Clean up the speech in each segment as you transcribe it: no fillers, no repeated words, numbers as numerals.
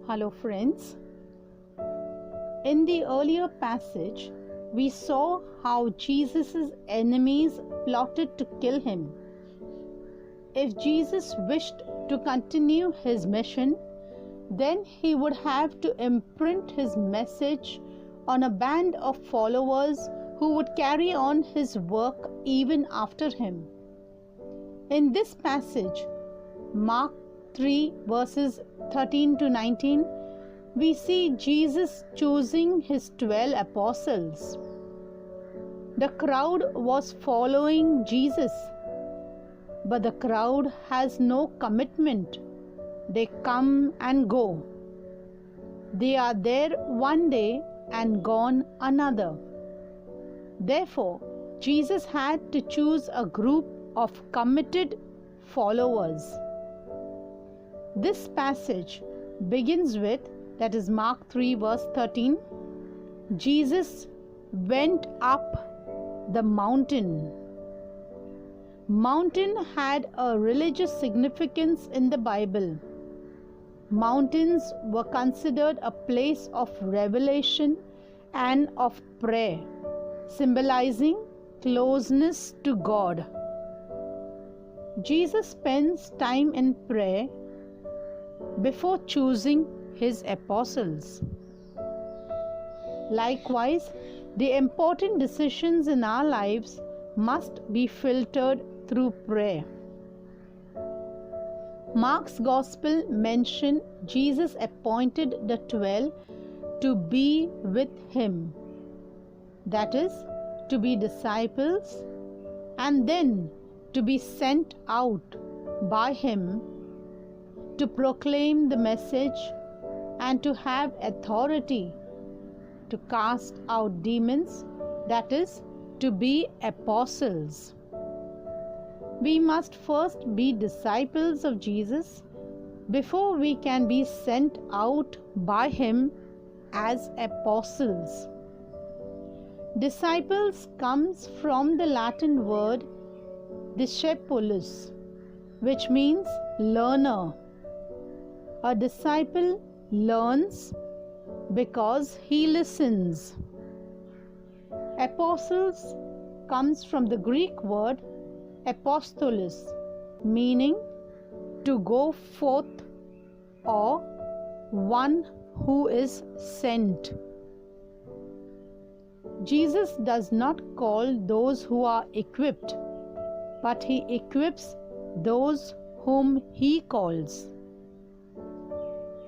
Hello friends. In the earlier passage, we saw how Jesus' enemies plotted to kill him. If Jesus wished to continue his mission, then he would have to imprint his message on a band of followers who would carry on his work even after him. In this passage, Mark 3 verses 13 to 19, we see Jesus choosing his 12 apostles. The crowd was following Jesus, but the crowd has no commitment. They come and go. They are there one day and gone another. Therefore, Jesus had to choose a group of committed followers. This passage begins with, that is Mark 3 verse 13, Jesus went up the mountain. Mountain had a religious significance in the Bible. Mountains were considered a place of revelation and of prayer, symbolizing closeness to God. Jesus spends time in prayer before choosing his apostles. Likewise, the important decisions in our lives must be filtered through prayer. Mark's Gospel mentions Jesus appointed the 12 to be with him, that is, to be disciples, and then to be sent out by him to proclaim the message and to have authority to cast out demons, that is, to be apostles. We must first be disciples of Jesus before we can be sent out by him as apostles. Disciples comes from the Latin word discipulus, which means learner. A disciple learns because he listens. Apostles comes from the Greek word apostolos, meaning to go forth or one who is sent. Jesus does not call those who are equipped, but he equips those whom he calls.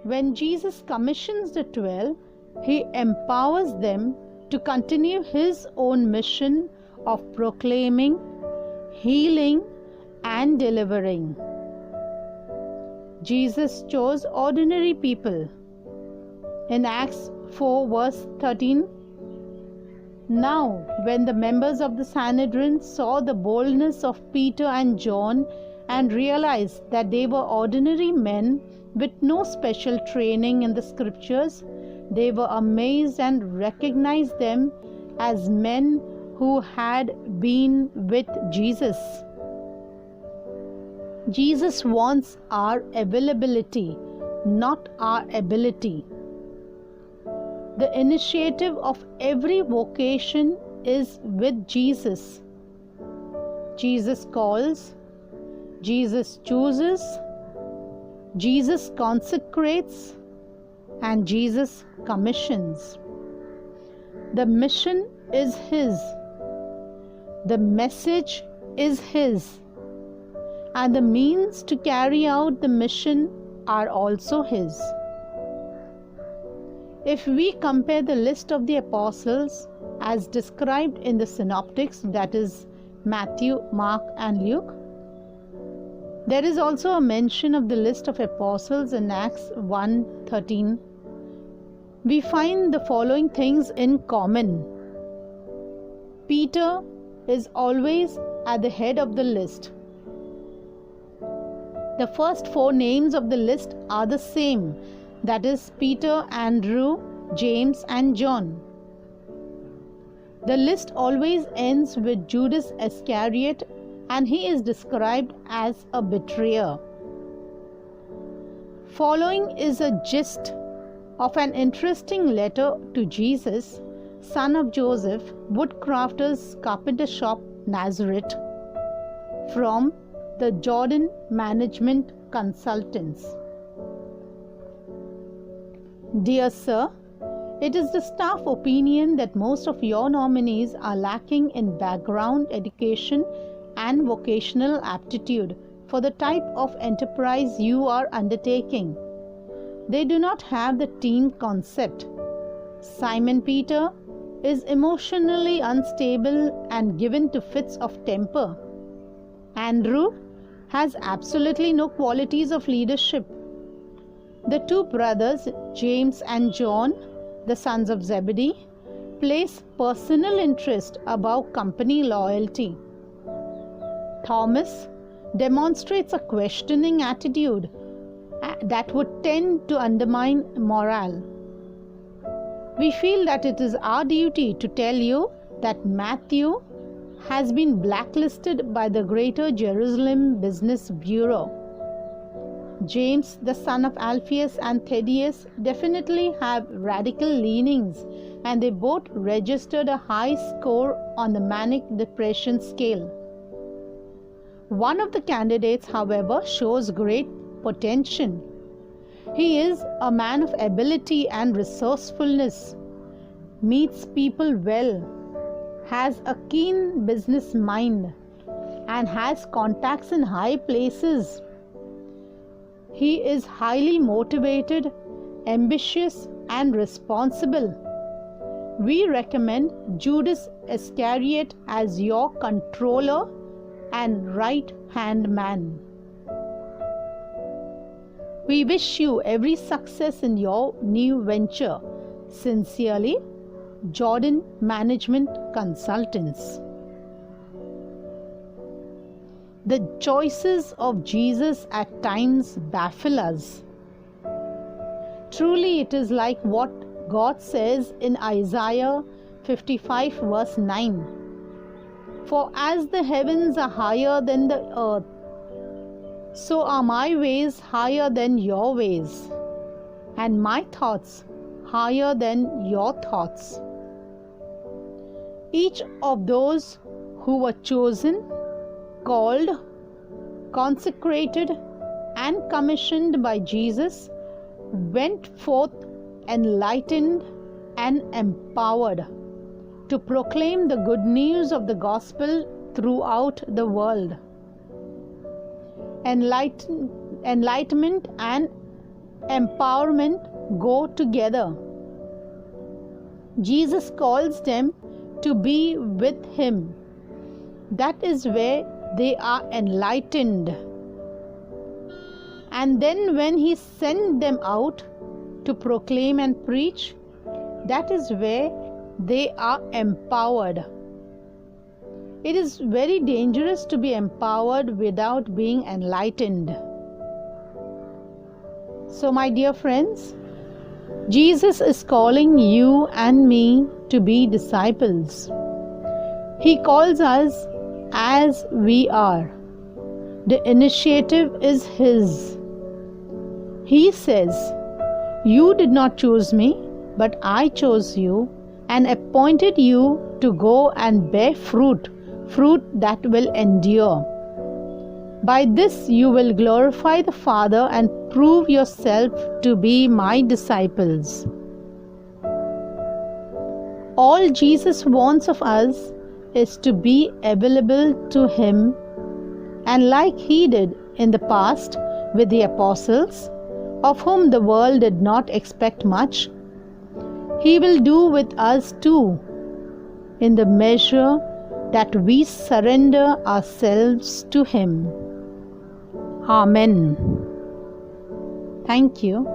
When Jesus commissions the 12, he empowers them to continue his own mission of proclaiming, healing, and delivering. Jesus chose ordinary people. In Acts 4 verse 13, now when the members of the Sanhedrin saw the boldness of Peter and John and realized that they were ordinary men with no special training in the scriptures, they were amazed and recognized them as men who had been with Jesus. Jesus wants our availability, not our ability. The initiative of every vocation is with Jesus. Jesus calls, Jesus chooses, Jesus consecrates, and Jesus commissions. The mission is his. The message is his. And the means to carry out the mission are also his. If we compare the list of the apostles as described in the synoptics, that is Matthew, Mark, and Luke, there is also a mention of the list of apostles in Acts 1:13. We find the following things in common. Peter is always at the head of the list. The first 4 names of the list are the same, that is Peter, Andrew, James, and John. The list always ends with Judas Iscariot, and he is described as a betrayer. Following is a gist of an interesting letter to Jesus, son of Joseph, woodcrafter's carpenter shop, Nazareth, from the Jordan Management Consultants. Dear Sir, it is the staff opinion that most of your nominees are lacking in background education and vocational aptitude for the type of enterprise you are undertaking. They do not have the team concept. Simon Peter is emotionally unstable and given to fits of temper. Andrew has absolutely no qualities of leadership. The two brothers, James and John, the sons of Zebedee, place personal interest above company loyalty. Thomas demonstrates a questioning attitude that would tend to undermine morale. We feel that it is our duty to tell you that Matthew has been blacklisted by the Greater Jerusalem Business Bureau. James, the son of Alphaeus and Thaddeus, definitely have radical leanings, and they both registered a high score on the manic depression scale. One of the candidates, however, shows great potential. He is a man of ability and resourcefulness, meets people well, has a keen business mind, and has contacts in high places. He is highly motivated, ambitious, and responsible. We recommend Judas Iscariot as your controller and right-hand man. We wish you every success in your new venture. Sincerely, Jordan Management Consultants. The choices of Jesus at times baffle us. Truly, it is like what God says in Isaiah 55 verse 9. For as the heavens are higher than the earth, so are my ways higher than your ways, and my thoughts higher than your thoughts. Each of those who were chosen, called, consecrated, and commissioned by Jesus went forth enlightened and empowered to proclaim the good news of the gospel throughout the world. Enlightenment and empowerment go together. Jesus calls them to be with Him. That is where they are enlightened. And then when He sent them out to proclaim and preach, that is where they are empowered. It is very dangerous to be empowered without being enlightened. So, my dear friends, Jesus is calling you and me to be disciples. He calls us as we are. The initiative is His. He says, "You did not choose me, but I chose you and appointed you to go and bear fruit that will endure. By this you will glorify the Father and prove yourself to be my disciples." All Jesus wants of us is to be available to Him, and like He did in the past with the apostles, of whom the world did not expect much, He will do with us too, in the measure that we surrender ourselves to Him. Amen. Thank you.